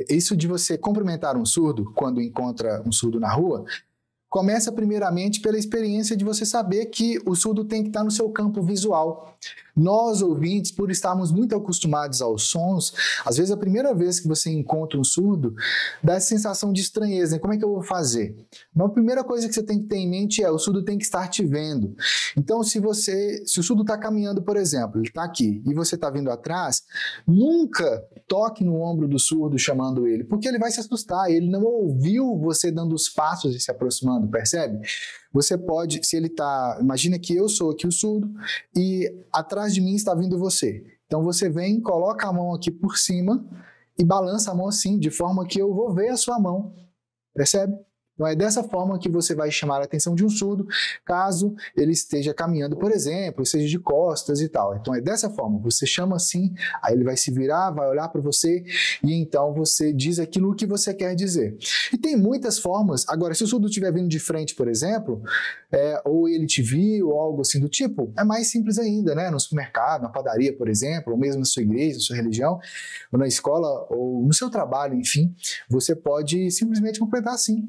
isso de você cumprimentar um surdo quando encontra um surdo na rua, começa primeiramente pela experiência de você saber que o surdo tem que estar no seu campo visual. Nós, ouvintes, por estarmos muito acostumados aos sons, às vezes a primeira vez que você encontra um surdo, dá essa sensação de estranheza, né? Como é que eu vou fazer? Então, a primeira coisa que você tem que ter em mente é o surdo tem que estar te vendo. Então, se o surdo está caminhando, por exemplo, ele está aqui e você está vindo atrás, nunca toque no ombro do surdo chamando ele, porque ele vai se assustar, ele não ouviu você dando os passos e se aproximando, percebe? Você pode, se ele está, imagina que eu sou aqui o surdo e atrás de mim está vindo você. Então você vem, coloca a mão aqui por cima e balança a mão assim, de forma que eu vou ver a sua mão, percebe? Então é dessa forma que você vai chamar a atenção de um surdo, caso ele esteja caminhando, por exemplo, seja de costas e tal. Então é dessa forma, você chama assim, aí ele vai se virar, vai olhar para você e então você diz aquilo que você quer dizer. E tem muitas formas. Agora, se o surdo estiver vindo de frente, por exemplo, ou ele te viu, ou algo assim do tipo, é mais simples ainda, né? No supermercado, na padaria, por exemplo, ou mesmo na sua igreja, na sua religião, ou na escola, ou no seu trabalho, enfim, você pode simplesmente completar assim.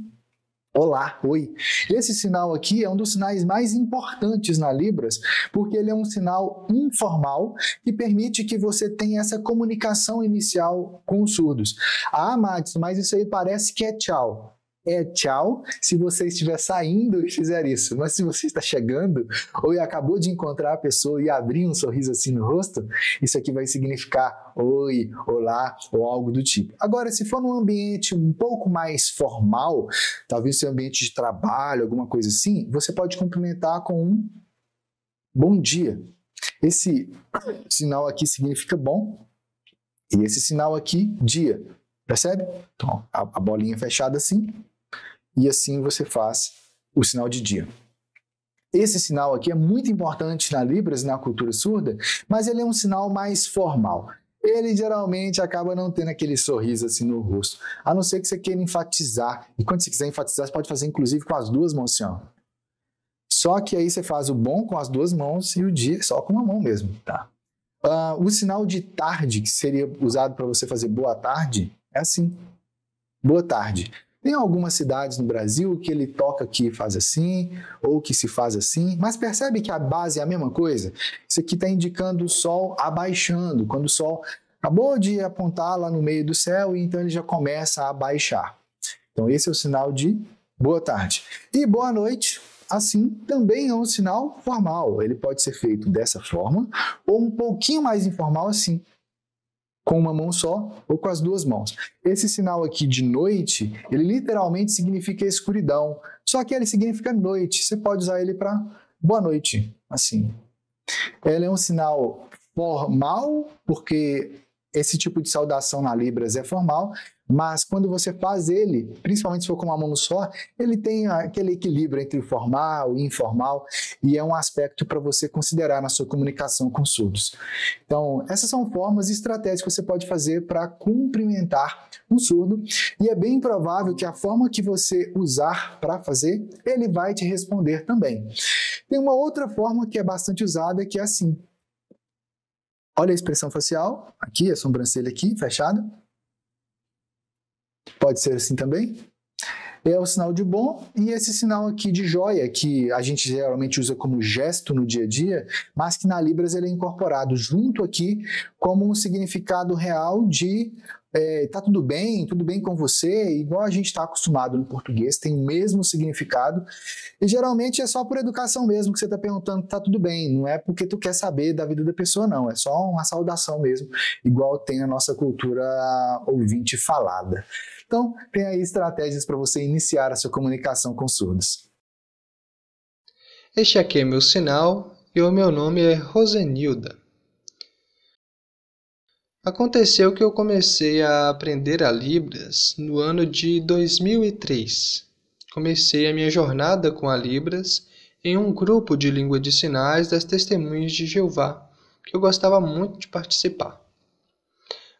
Olá, oi. Esse sinal aqui é um dos sinais mais importantes na Libras, porque ele é um sinal informal que permite que você tenha essa comunicação inicial com os surdos. Ah, Mads, mas isso aí parece que é tchau. É tchau se você estiver saindo e fizer isso. Mas se você está chegando ou acabou de encontrar a pessoa e abrir um sorriso assim no rosto, isso aqui vai significar oi, olá ou algo do tipo. Agora, se for num ambiente um pouco mais formal, talvez seu ambiente de trabalho, alguma coisa assim, você pode cumprimentar com um bom dia. Esse sinal aqui significa bom e esse sinal aqui, dia. Percebe? Então, a bolinha fechada assim. E assim você faz o sinal de dia. Esse sinal aqui é muito importante na Libras, na cultura surda, mas ele é um sinal mais formal. Ele geralmente acaba não tendo aquele sorriso assim no rosto, a não ser que você queira enfatizar. E quando você quiser enfatizar, você pode fazer inclusive com as duas mãos assim, ó. Só que aí você faz o bom com as duas mãos e o dia só com uma mão mesmo, tá? O sinal de tarde, que seria usado para você fazer boa tarde, é assim. Boa tarde. Tem algumas cidades no Brasil que ele toca aqui e faz assim, ou que se faz assim, mas percebe que a base é a mesma coisa? Isso aqui está indicando o Sol abaixando, quando o Sol acabou de apontar lá no meio do céu, e então ele já começa a abaixar. Então esse é o sinal de boa tarde. E boa noite, assim, também é um sinal formal. Ele pode ser feito dessa forma, ou um pouquinho mais informal assim, com uma mão só ou com as duas mãos. Esse sinal aqui de noite, ele literalmente significa escuridão, só que ele significa noite. Você pode usar ele para boa noite, assim. Ele é um sinal formal, porque esse tipo de saudação na Libras é formal, mas quando você faz ele, principalmente se for com uma mão só, ele tem aquele equilíbrio entre o formal e informal, e é um aspecto para você considerar na sua comunicação com surdos. Então, essas são formas e estratégias que você pode fazer para cumprimentar um surdo, e é bem provável que a forma que você usar para fazer, ele vai te responder também. Tem uma outra forma que é bastante usada, que é assim. Olha a expressão facial, aqui, a sobrancelha aqui, fechada. Pode ser assim também. É o sinal de bom e esse sinal aqui de joia, que a gente geralmente usa como gesto no dia a dia, mas que na Libras ele é incorporado junto aqui como um significado real de tá tudo bem com você, igual a gente está acostumado no português, tem o mesmo significado. E geralmente é só por educação mesmo que você está perguntando tá tudo bem, não é porque tu quer saber da vida da pessoa, não, é só uma saudação mesmo, igual tem a nossa cultura ouvinte falada. Então, tem aí estratégias para você iniciar a sua comunicação com surdos. Este aqui é meu sinal e o meu nome é Rosenilda. Aconteceu que eu comecei a aprender a Libras no ano de 2003. Comecei a minha jornada com a Libras em um grupo de língua de sinais das Testemunhas de Jeová, que eu gostava muito de participar.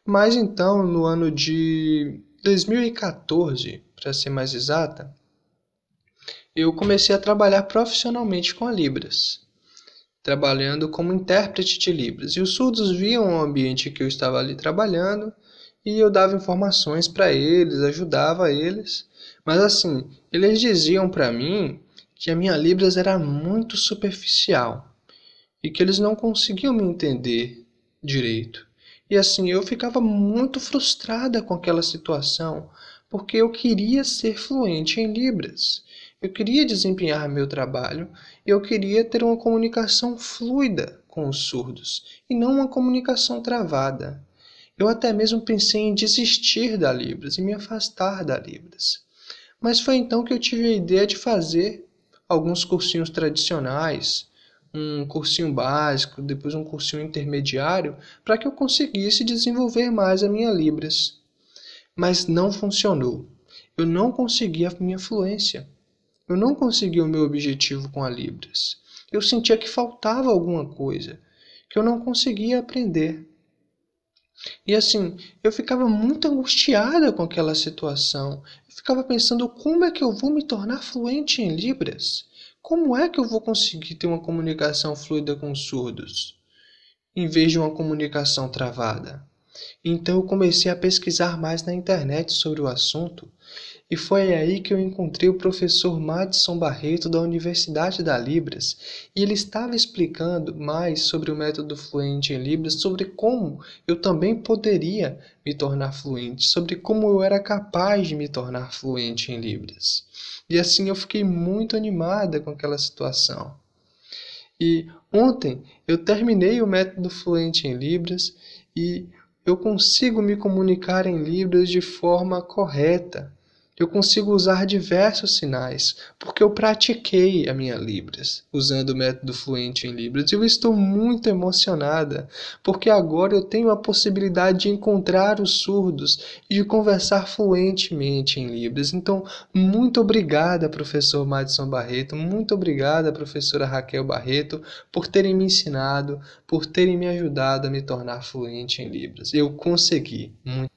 Mas então, no ano de 2014, para ser mais exata, eu comecei a trabalhar profissionalmente com a Libras, trabalhando como intérprete de Libras. E os surdos viam o ambiente que eu estava ali trabalhando e eu dava informações para eles, ajudava eles. Mas assim, eles diziam para mim que a minha Libras era muito superficial e que eles não conseguiam me entender direito. E assim, eu ficava muito frustrada com aquela situação, porque eu queria ser fluente em Libras. Eu queria desempenhar meu trabalho, eu queria ter uma comunicação fluida com os surdos e não uma comunicação travada. Eu até mesmo pensei em desistir da Libras e me afastar da Libras. Mas foi então que eu tive a ideia de fazer alguns cursinhos tradicionais, um cursinho básico, depois um cursinho intermediário, para que eu conseguisse desenvolver mais a minha Libras. Mas não funcionou. Eu não consegui a minha fluência. Eu não consegui o meu objetivo com a Libras. Eu sentia que faltava alguma coisa, que eu não conseguia aprender. E assim, eu ficava muito angustiada com aquela situação. Eu ficava pensando, como é que eu vou me tornar fluente em Libras? Como é que eu vou conseguir ter uma comunicação fluida com os surdos, em vez de uma comunicação travada? Então eu comecei a pesquisar mais na internet sobre o assunto. E foi aí que eu encontrei o professor Madison Barreto da Universidade da Libras, e ele estava explicando mais sobre o método fluente em Libras, sobre como eu também poderia me tornar fluente, sobre como eu era capaz de me tornar fluente em Libras. E assim eu fiquei muito animada com aquela situação. E ontem eu terminei o método fluente em Libras e eu consigo me comunicar em Libras de forma correta. Eu consigo usar diversos sinais, porque eu pratiquei a minha Libras, usando o método fluente em Libras. Eu estou muito emocionada, porque agora eu tenho a possibilidade de encontrar os surdos e de conversar fluentemente em Libras. Então, muito obrigada, professor Madison Barreto, muito obrigada, professora Raquel Barreto, por terem me ensinado, por terem me ajudado a me tornar fluente em Libras. Eu consegui. Muito